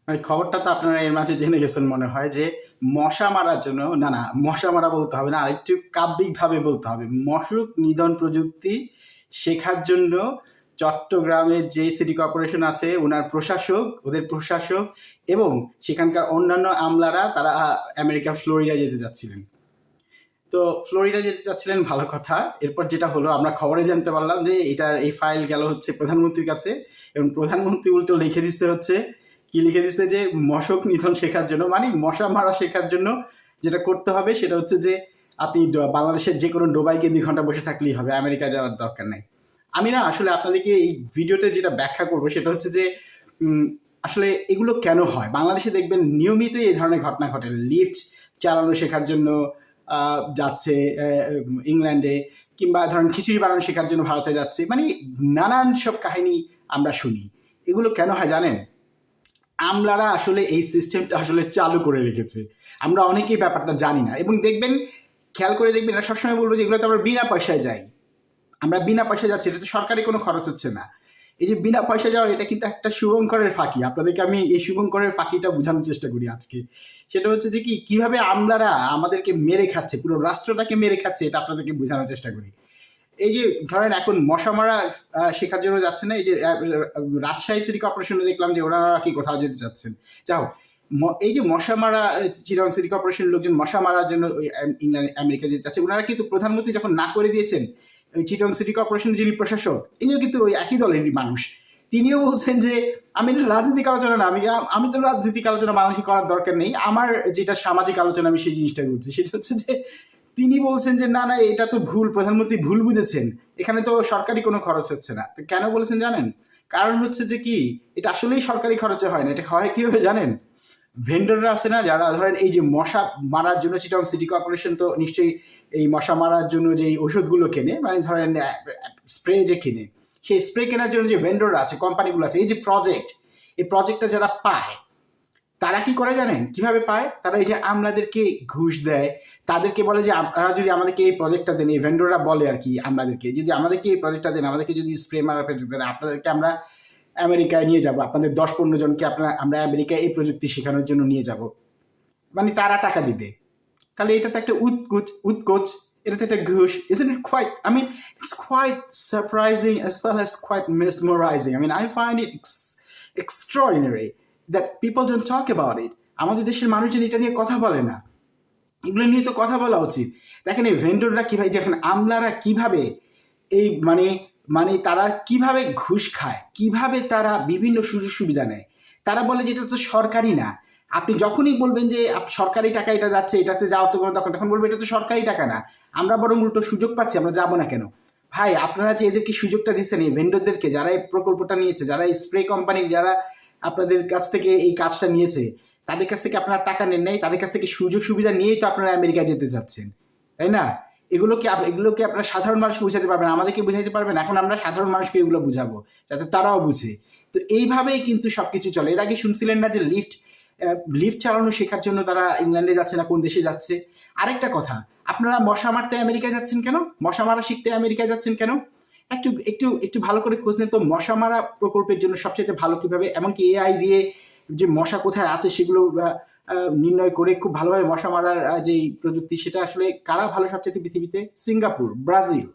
মানে খবরটা তো আপনারা এর মাঝে জেনে গেছেন মনে হয় যে মশা মারার জন্য না, মশা মারা বলতে হবে না, আরেকটু কাব্যিকভাবে বলতে হবে। মশক নিধন প্রযুক্তি শেখার জন্য চট্টগ্রামের যে সিটি কর্পোরেশন আছে ওদের প্রশাসক এবং সেখানকার অন্যান্য আমলারা তারা আমেরিকার ফ্লোরিডা যেতে যাচ্ছিলেন। তো ফ্লোরিডা যেতে চাচ্ছিলেন, ভালো কথা। এরপর যেটা হলো, আমরা খবরে জানতে পারলাম যে এই ফাইল গেল হচ্ছে প্রধানমন্ত্রীর কাছে এবং প্রধানমন্ত্রী উল্টো লিখে দিচ্ছে হচ্ছে কি লিখে দিচ্ছে যে মশক নিধন শেখার জন্য, মানে মশা মারা শেখার জন্য যেটা করতে হবে সেটা হচ্ছে যে আপনি বাংলাদেশের যে কোনো ডোবাই গিয়ে 2 ঘন্টা বসে থাকলেই হবে, আমেরিকা যাওয়ার দরকার নাই। আমি না আসলে আপনাদেরকে এই ভিডিওতে যেটা ব্যাখ্যা করবো সেটা হচ্ছে যে আসলে এগুলো কেন হয়। বাংলাদেশে দেখবেন নিয়মিত এই ধরনের ঘটনা ঘটে। লিফট চালানো শেখার জন্য যাচ্ছে ইংল্যান্ডে, কিংবা ধরেন খিচুড়ি বানানো শেখার জন্য ভারতে যাচ্ছে, মানে নানান সব কাহিনী আমরা শুনি। এগুলো কেন হয় জানেন? আমলারা আসলে এই সিস্টেমটা আসলে চালু করে রেখেছে। আমরা অনেকেই ব্যাপারটা জানি না, এবং দেখবেন, খেয়াল করে দেখবেন, না সবসময় বলবো যে এগুলো তো আমরা বিনা পয়সায় যাই। আমরা বিনা পয়সায় যাচ্ছি, এটা তো সরকারি কোনো খরচ হচ্ছে না। এই যে বিনা পয়সা যাওয়া, এটা কিন্তু একটা শুভঙ্করের ফাঁকি। আপনাদেরকে আমি এই শুভঙ্করের ফাঁকিটা বোঝানোর চেষ্টা করি আজকে। সেটা হচ্ছে যে কিভাবে আমলারা আমাদেরকে মেরে খাচ্ছে, পুরো রাষ্ট্রটাকে মেরে খাচ্ছে, এটা আপনাদেরকে বোঝানোর চেষ্টা করি। এই যে ধরেন এখন মশা মারা শেখার জন্য যাচ্ছে না, এই যে রাজশাহী সিটি কর্পোরেশনে দেখলাম যে ওনারা কি কোথাও যেতে চাচ্ছেন। যাও, এই যে মশা মারা, চিটাগং সিটি কর্পোরেশনের লোকজন মশা মারার জন্য ইংল্যান্ড আমেরিকা যেতে চাচ্ছে, ওনারা কিন্তু প্রধানমন্ত্রী যখন না করে দিয়েছেন, ওই চিটাগং সিটি কর্পোরেশনের যিনি প্রশাসক, ইনিও কিন্তু ওই একই দলেরই মানুষ। তিনিও বলছেন যে আমি রাজনৈতিক আলোচনা না, আমি তো রাজনৈতিক আলোচনা বাংলাদেশে করার দরকার নেই, আমার যেটা সামাজিক আলোচনা আমি সেই জিনিসটা করছি। সেটা হচ্ছে যে তিনি বলছেন যে না, এটা তো ভুল, প্রধানমন্ত্রী ভুল বুঝেছেন, এখানে তো সরকারি কোনো খরচ হচ্ছে না। তো কেন বলেছেন জানেন? কারণ হচ্ছে যে এটা আসলেই সরকারি খরচে হয় না। এটা হয় কিভাবে জানেন? ভেন্ডররা আছে না, যারা ধরেন এই যে মশা মারার জন্য, চিটাগং সিটি কর্পোরেশন তো নিশ্চয়ই এই মশা মারার জন্য যে ওষুধগুলো কেনে, মানে ধরেন স্প্রে যে কিনে, সেই স্প্রে কেনার জন্য যে ভেন্ডররা আছে, কোম্পানিগুলো আছে, এই যে এই প্রজেক্টটা যারা পায়, তারা কি করে জানেন কিভাবে পায়? তারা এই যে আমলাদেরকে ঘুষ দেয়, তাদেরকে বলে যে আপনারা যদি আমাদেরকে এই প্রজেক্টটা দেন, এই ভেন্ডররা বলে আর কি আমলাদেরকে, যদি আমাদেরকে এই প্রজেক্টটা দেন, আমাদেরকে যদি স্প্রে মারার প্রজেক্ট দেন, আপনাদেরকে আমরা আমেরিকায় নিয়ে যাব, আপনাদের 10-15 জনকে আমরা আমেরিকায় এই প্রযুক্তি শেখানোর জন্য নিয়ে যাব, মানে তারা টাকা দিবে। তাহলে এটা তো একটা উৎকোচ, এটা তো একটা ঘুষ। Isn't it quite, I mean, it's quite surprising as well as quite mesmerizing. I mean, I find it extraordinary that people don't talk about it. আমাদের দেশের মানুষজন এটা নিয়ে কথা বলে না। এগুলো নিয়ে তো কথা বলা উচিত। দেখেন এই ভেন্ডররা কিভাবে, দেখেন আমলারা কিভাবে এই মানে তারা কিভাবে ঘুষ খায়, কিভাবে তারা বিভিন্ন সুযোগ সুবিধা নেয়। তারা বলে যে এটা তো সরকারি না। আপনি যখনই বলবেন যে সরকারি টাকা এটা যাচ্ছে, এটাতে যাওয়া তো কোনো, তখন বলবে এটা তো সরকারি টাকা না, আমরা বরং উল্টো সুযোগ পাচ্ছি, আমরা যাবো না কেন? ভাই, আপনারা যে এদেরকে সুযোগটা দিচ্ছেন, এই ভেন্ডরদেরকে, যারা এই প্রকল্পটা নিয়েছে, যারা এই স্প্রে কোম্পানি, যারা আপনাদের কাছ থেকে এই কাজটা নিয়েছে, তাদের কাছ থেকে আপনারা টাকা নেন নাই, তাদের কাছ থেকে সুযোগ সুবিধা নিয়েই তো আপনারা আমেরিকা যেতে চাচ্ছেন, তাই না? এগুলোকে আপনারা সাধারণ মানুষকে বুঝাতে পারবেন, আমাদেরকে বুঝাইতে পারবেন। এখন আমরা সাধারণ মানুষকে এগুলো বুঝাবো যাতে তারাও বুঝে। তো এইভাবেই কিন্তু সবকিছু চলে। এর আগে শুনছিলেন না যে লিফট চালানো শেখার জন্য তারা ইংল্যান্ডে যাচ্ছে না, কোন দেশে যাচ্ছে? আরেকটা কথা, আপনারা মশা মারতে আমেরিকায় যাচ্ছেন কেন? মশা মারা শিখতে আমেরিকায় যাচ্ছেন কেন? একটু একটু একটু ভালো করে খোঁজ নেন তো, মশা মারা প্রকল্পের জন্য সবচেয়ে ভালো কিভাবে, এমনকি এআই দিয়ে যে মশা কোথায় আছে সেগুলো নির্ণয় করে খুব ভালোভাবে মশা মারার যে প্রযুক্তি, সেটা আসলে কারা ভালো সবচেয়ে পৃথিবীতে? সিঙ্গাপুর, ব্রাজিল,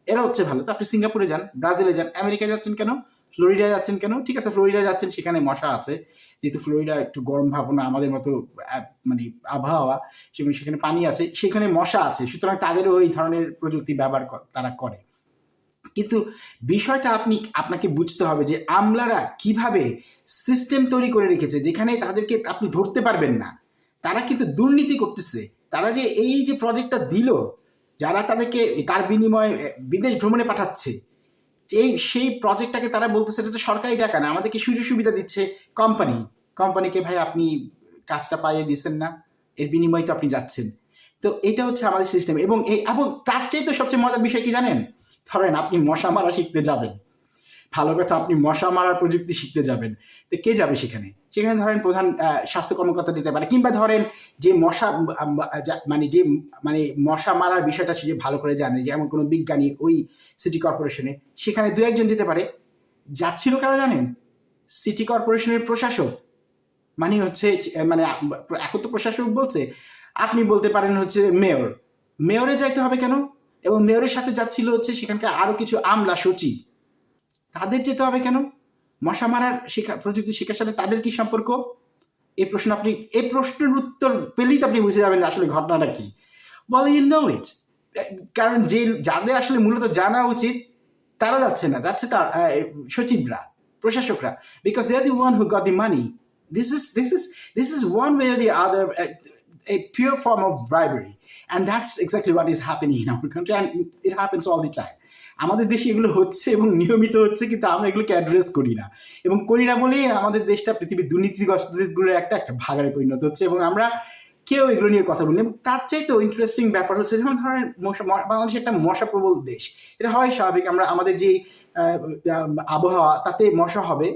এরা হচ্ছে ভালো। তো আপনি সিঙ্গাপুরে যান, ব্রাজিলে যান, আমেরিকা যাচ্ছেন কেন? ফ্লোরিডা যাচ্ছেন কেন? ঠিক আছে, ফ্লোরিডা যাচ্ছেন, সেখানে মশা আছে, যেহেতু ফ্লোরিডা একটু গরম ভাবনা, আমাদের মতো মানে আবহাওয়া, সেখানে পানি আছে, সেখানে মশা আছে, সুতরাং তাদেরও ওই ধরনের প্রযুক্তি ব্যবহার তারা করে। কিন্তু বিষয়টা আপনাকে বুঝতে হবে যে আমলারা কিভাবে সিস্টেম তৈরি করে রেখেছে, যেখানে তাদেরকে আপনি ধরতে পারবেন না। তারা কিন্তু দুর্নীতি করতেছে। তারা যে এই যে প্রজেক্টটা দিল, যারা তাদেরকে তার বিনিময়ে বিদেশ ভ্রমণে পাঠাচ্ছে, সেই প্রজেক্টটাকে তারা বলতেছে এটা তো সরকারি টাকা না, আমাদেরকে সুযোগ সুবিধা দিচ্ছে কোম্পানিকে। ভাই, আপনি কাজটা পাইয়ে দিচ্ছেন না, এর বিনিময়ে তো আপনি যাচ্ছেন। তো এটা হচ্ছে আমাদের সিস্টেম। এবং তার চেয়ে তো সবচেয়ে মজার বিষয় কি জানেন? ধরেন আপনি মশা মারা শিখতে যাবেন, ভালো কথা, আপনি মশা মারার প্রযুক্তি শিখতে যাবেন, তো কে যাবে সেখানে? ধরেন প্রধান স্বাস্থ্য কর্মকর্তা দিতে পারে, কিংবা ধরেন যে মানে মশা মারার বিষয়টা সে যে ভালো করে জানে, যে এমন কোনো বিজ্ঞানী ওই সিটি কর্পোরেশনে, সেখানে 2-1 জন যেতে পারে। যাচ্ছিল কারা জানেন? সিটি কর্পোরেশনের প্রশাসক। মানে হচ্ছে মানে এখন তো প্রশাসক বলছে, আপনি বলতে পারেন হচ্ছে মেয়রে যাইতে হবে কেন? এবং মেয়রের সাথে যাচ্ছিল হচ্ছে সেখানকার আরো কিছু আমলা সচিব, তাদের যেতে হবে কেন? মশা মারার প্রযুক্তি শিক্ষার সাথে তাদের কি সম্পর্ক? এই প্রশ্নের উত্তর পেলেই তো আপনি বুঝে যাবেন আসলে ঘটনাটা কি। বল ইউ নো ইট, কারণ যাদের আসলে মূলত জানা উচিত তারা যাচ্ছে না, যাচ্ছে তার সচিবরা, প্রশাসকরা, because they are the one who got the money. This is one way or the other a pure form of bribery, and that's exactly what is happening in our country, and it happens all the time. আমাদের দেশে এগুলো হচ্ছে এবং নিয়মিত হচ্ছে, কিন্তু আমরা এগুলোকে অ্যাড্রেস করি না, এবং করি না বলেই আমাদের দেশটা পৃথিবীর দুর্নীতিগ্রস্ত দেশগুলোর একটা ভাগারে পরিণত হচ্ছে, এবং আমরা কেউ এগুলো নিয়ে কথা বলি। তার চাইতেও ইন্টারেস্টিং ব্যাপার হচ্ছে, যেমন ধরেন বাংলাদেশ একটা মশা প্রবল দেশ, এটা হয় স্বাভাবিক। আমাদের যে আবহাওয়া তাতে মশা হবে,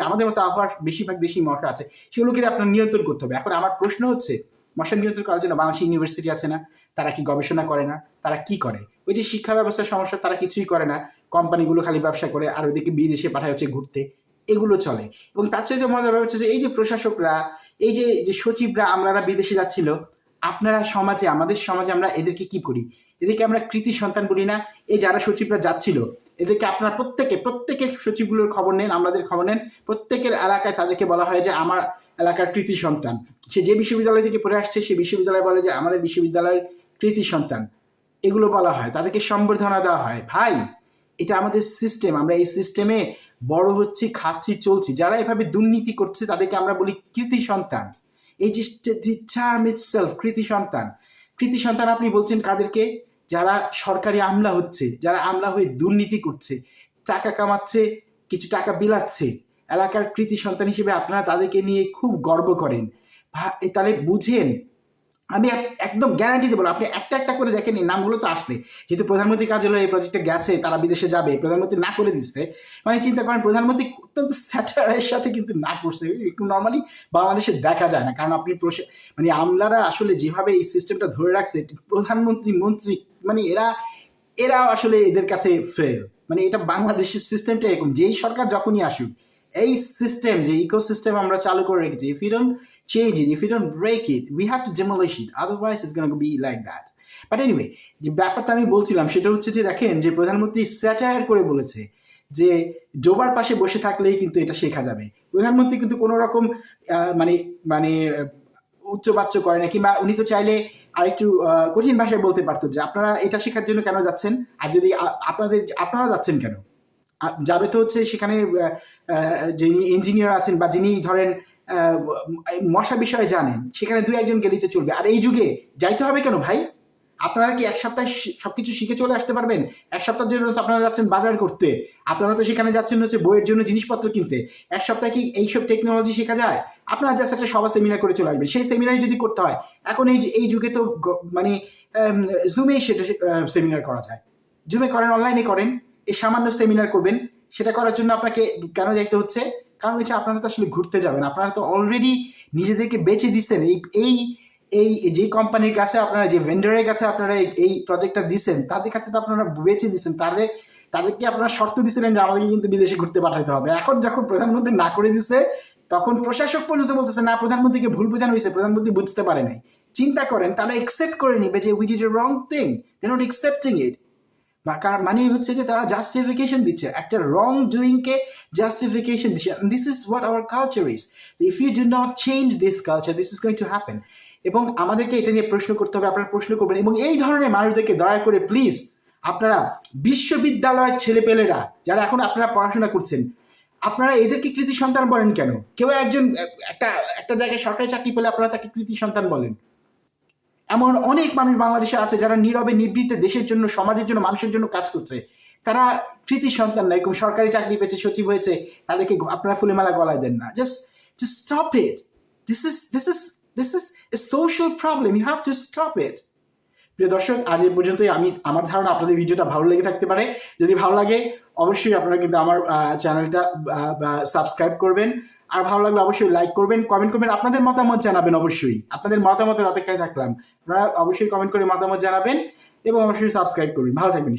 আমাদের মতো আবহাওয়ার বেশিরভাগ দেশেই মশা আছে, সেগুলোকে আপনার নিয়ন্ত্রণ করতে হবে। এখন আমার প্রশ্ন হচ্ছে, মশা নিয়ন্ত্রণ করার জন্য বাংলাদেশ ইউনিভার্সিটি আছে না? তারা কি গবেষণা করে না? তারা কি করে? ওই যে শিক্ষা ব্যবস্থার সমস্যা, তারা কিছুই করে না, কোম্পানিগুলো খালি ব্যবসা করে আর ওইদিকে বিদেশে পাঠায় হচ্ছে ঘুরতে, এগুলো চলে। এবং তার চাইতে মজার ব্যাপার হচ্ছে যে এই যে প্রশাসকরা, এই যে সচিবরা, আমলারা বিদেশে যাচ্ছিল, আপনারা সমাজে, আমাদের সমাজে আমরা এদেরকে কি করি? এদেরকে আমরা কৃতি সন্তান বলি না? এই যারা সচিবরা যাচ্ছিল, এদেরকে আপনার প্রত্যেকের সচিবগুলোর খবর নেন, আমাদের খবর নেন, প্রত্যেকের এলাকায় তাদেরকে বলা হয় যে আমার এলাকার কৃতি সন্তান। সে যে বিশ্ববিদ্যালয় থেকে পড়ে আসছে, সে বিশ্ববিদ্যালয় বলে যে আমাদের বিশ্ববিদ্যালয়ের কৃতি সন্তান, এগুলো বলা হয়, তাদেরকে সম্বর্ধনা দেওয়া হয়। ভাই, এটা আমাদের সিস্টেম, আমরা এই সিস্টেমে বড় হচ্ছি, খাচ্ছি, চলছি। যারা এভাবে দুর্নীতি করছে তাদেরকে আমরা বলি কৃতি সন্তান। এই যে টার্ম ইটসেলফ, কৃতি সন্তান। কৃতি সন্তান আপনি বলছেন কাদেরকে? যারা সরকারি আমলা হচ্ছে, যারা আমলা হয়ে দুর্নীতি করছে, টাকা কামাচ্ছে, কিছু টাকা বিলাচ্ছে, এলাকার কৃতি সন্তান হিসেবে আপনারা তাদেরকে নিয়ে খুব গর্ব করেন। তাহলে বুঝেন, আমি একদম গ্যারান্টি দেবো, আপনি একটা করে দেখেন, এই নামগুলো তো আসলে, যেহেতু প্রধানমন্ত্রী কার্যালয়ে এই প্রজেক্টে গেছে, তারা বিদেশে যাবে, প্রধানমন্ত্রী না করে দিচ্ছে, মানে চিন্তা করেন, প্রধানমন্ত্রী অত্যন্ত স্যাটারের সাথে কিন্তু না করছে, একটু নর্মালি বাংলাদেশে দেখা যায় না। কারণ আপনি মানে আমলারা আসলে যেভাবে এই সিস্টেমটা ধরে রাখছে, মন্ত্রী, মানে এরা আসলে এদের কাছে ফেল। মানে এটা বাংলাদেশের সিস্টেমটা এরকম, যেই সরকার যখনই আসুক, এই সিস্টেম, যে ইকোসিস্টেম আমরা চালু করে রেখেছি, if you don't change it, if you don't break it, we have to demolish it, otherwise it's going to be like that. But anyway, যে ব্যাপারটা আমি বলছিলাম সেটা হচ্ছে যে দেখেন, যে প্রধানমন্ত্রী স্যাটায়ার করে বলেছে যে ডোবার পাশে বসে থাকলেই কিন্তু এটা শেখা যাবে। প্রধানমন্ত্রী কিন্তু কোনো রকম মানে উচ্চবাচ্য করে না, কিংবা উনি তো চাইলে আরেকটু কঠিন ভাষায় বলতে পারতো যে আপনারা এটা শেখার জন্য কেন যাচ্ছেন, আর যদি আপনারা যাচ্ছেন কেন? যাবে তো হচ্ছে সেখানে যিনি ইঞ্জিনিয়ার আছেন বা যিনি ধরেন মশা বিষয়ে জানেন, সেখানে 2-1 জন গেলেই তো চলবে। আর এই যুগে যাইতে হবে কেন ভাই? আপনারা কি এক সপ্তাহে সবকিছু শিখে চলে আসতে পারবেন? এক সপ্তাহের জন্য আপনারা যাচ্ছেন বাজার করতে, আপনারা তো সেখানে যাচ্ছেন হচ্ছে বইয়ের জন্য জিনিসপত্র কিনতে। এক সপ্তাহে কি এইসব টেকনোলজি শেখা যায়? আপনারা জাস্ট একটা সভা সেমিনার করে চলে আসবেন। সেই সেমিনারে যদি করতে হয়, এখন এই যুগে তো মানে জুমেই সেটা সেমিনার করা যায়। জুমে করেন, অনলাইনে করেন, এই সামান্য সেমিনার করবেন, সেটা করার জন্য আপনাকে কেন যাইতে হচ্ছে? কারণ হচ্ছে আপনারা তো আসলে ঘুরতে যাবেন, আপনারা তো অলরেডি নিজেদেরকে বেচে দিচ্ছেন এই যে কোম্পানির কাছে, আপনারা যে ভেন্ডারের কাছে আপনারা এই প্রজেক্টটা দিচ্ছেন, তাদের কাছে তো আপনারা বেচে দিচ্ছেন, তাদেরকে আপনারা শর্ত দিচ্ছিলেন যে আমাদেরকে কিন্তু বিদেশে ঘুরতে পাঠাতে হবে। এখন যখন প্রধানমন্ত্রী না করে দিচ্ছে, তখন প্রশাসক পর্যন্ত বলতেছে না, প্রধানমন্ত্রীকে ভুল বোঝানো হয়েছে, প্রধানমন্ত্রী বুঝতে পারে নাই। চিন্তা করেন, তারা একসেপ্ট করে নিবে যে we did a wrong thing, they not accepting it. মানে হচ্ছে যে তারা জাস্টিফিকেশন দিচ্ছে, একটা রং ডুইংকে জাস্টিফিকেশন দিচ্ছে। This is what our culture is. If you do not change this culture, this is going to happen. এবং আমাদেরকে এটা নিয়ে প্রশ্ন করতে হবে, আপনারা প্রশ্ন করবেন, এবং এই ধরনের মানুষদেরকে দয়া করে প্লিজ আপনারা বিশ্ববিদ্যালয়ের ছেলেপেলেরা যারা এখন আপনারা পড়াশোনা করছেন, আপনারা এদেরকে কৃতি সন্তান বলেন কেন? কেউ একজন একটা জায়গায় সরকারি চাকরি পেলে আপনারা তাকে কৃতি সন্তান বলেন। এমন অনেক মানুষ বাংলাদেশে আছে যারা নীরবে নিবৃত্তে দেশের জন্য, সমাজের জন্য, মানুষের জন্য কাজ করছে, তারা কৃতি সন্তান না। এরকম সরকারি চাকরি পেয়েছে, সচিব হয়েছে, তাদেরকে আপনারা ফুলে মালা গলায় দেন না। Just stop it. This is a social problem. You have to stop it. প্রিয় দর্শক, আজ এই পর্যন্তই। আমার ধারণা আপনাদের ভিডিওটা ভালো লেগে থাকতে পারে। যদি ভালো লাগে অবশ্যই আপনারা কিন্তু আমার চ্যানেলটা সাবস্ক্রাইব করবেন, আর ভালো লাগলে অবশ্যই লাইক করবেন, কমেন্ট করবেন, আপনাদের মতামত জানাবেন। অবশ্যই আপনাদের মতামতের অপেক্ষায় থাকলাম। আপনারা অবশ্যই কমেন্ট করে মতামত জানাবেন এবং অবশ্যই সাবস্ক্রাইব করবেন। ভালো থাকবেন।